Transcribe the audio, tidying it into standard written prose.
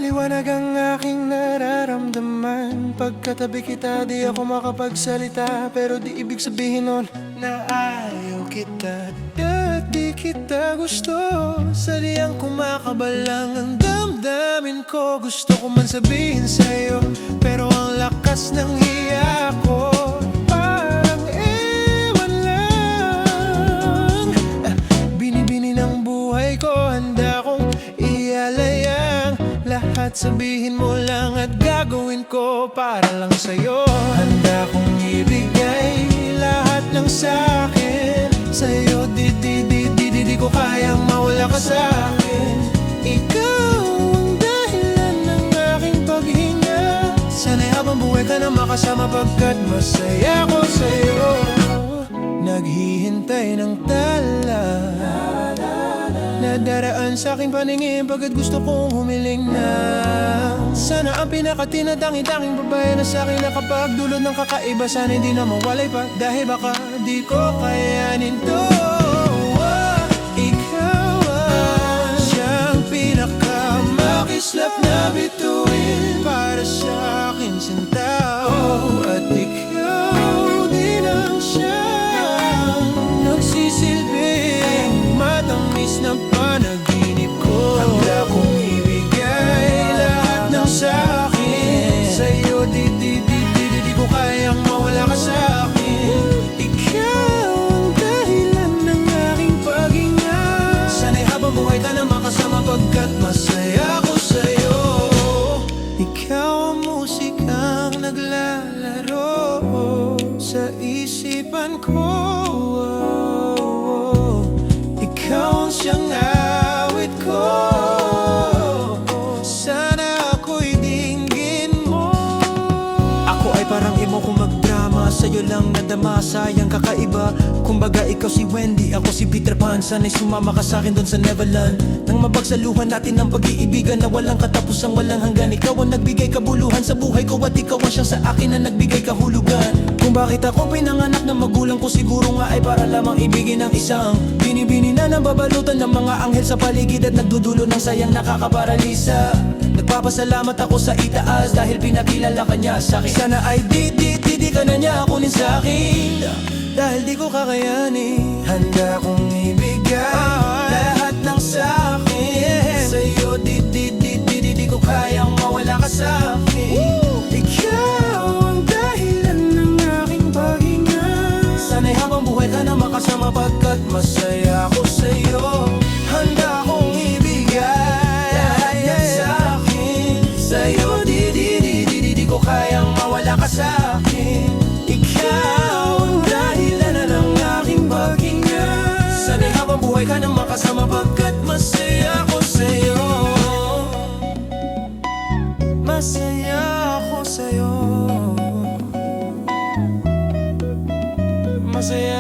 Maliwanag ang aking nararamdaman. Pagkatabi kita di ako makapagsalita, pero di ibig sabihin nun na ayaw kita at di kita gusto. Sadyang kumakabalang ang damdamin ko. Gusto ko man sabihin sa'yo, pero ang lakas ng hiya ko parang ewan lang. Binibini ng buhay ko, handa kong ialayang lahat. Sabihin mo lang at gagawin ko para lang sa'yo. Handa kong ibigay lahat ng sa'kin sa'yo. Di ko kayang mawala ka sa'kin. Ikaw ang dahilan ng aking paghinga. Sana'y habang buhay ka na makasama, pagkat masaya ko sa'yo. Naghihintay ng tala na daraan sa aking paningin, pagkat gusto kong humiling na sana ang pinakatinatanging babae na sa akin nakapagdulot ng kakaiba. Sana hindi na mawalay pa, dahil baka di ko kayanin to. Ikaw ang siyang pinakamakislap na bituin para sa akin, sinta. At ikaw din ang siyang nagsisilbing matamis na panaginip ko. Handa kong ibigay lahat ng sa'kin sa'yo. Di ko kayang mawala ka sa'kin. Ikaw ang dahilan ng aking paghinga. Sana'y habang buhay ka na makasama, pagkat masaya ko sa'yo. Ikaw ang musikang naglalaro sa isipan ko. Ikaw ang siyang awit ko. Sana ako'y dinggin mo. Ako ay parang imo kung magdrama, sa'yo lang nadama, sayang kakaiba. Kumbaga ikaw si Wendy, ako si Peter Pan. Sana'y sumama ka sa'kin doon sa Neverland, nang mapagsaluhan natin ang pag-iibigan na walang katapusang walang hanggan. Ikaw ang nagbigay kabuluhan sa buhay ko, at ikaw ang siyang sa akin na nagbigay kahulugan. Kung bakit ako pinanganak ng magulang ko, siguro nga ay para lamang ibigin ng isang binibini na nababalutan ng mga anghel sa paligid, at nagdudulo ng sayang nakakaparalisa. Nagpapasalamat ako sa itaas dahil pinakilala ka niya sa'kin. Sana ay di ka na niya kunin sa'kin, dahil di ko kakayanin. Handa kong ibigay lahat ng sa'kin sa'yo. Di ko kayang mawala ka sa'kin. Ikaw ang dahilan ng aking paghinga. Sana'y habang buhay ka na makasama, pagkat masaya ko sa'yo. Handa kong ibigay lahat ng sa'kin sa'yo. Di ko kayang mawala ka sa'kin. Ikaw ang dahilan na ng aking paghinga. Sana'y habang buhay ka na makasama, pagkat masaya ko sa'yo. Masaya ako sa'yo. Masaya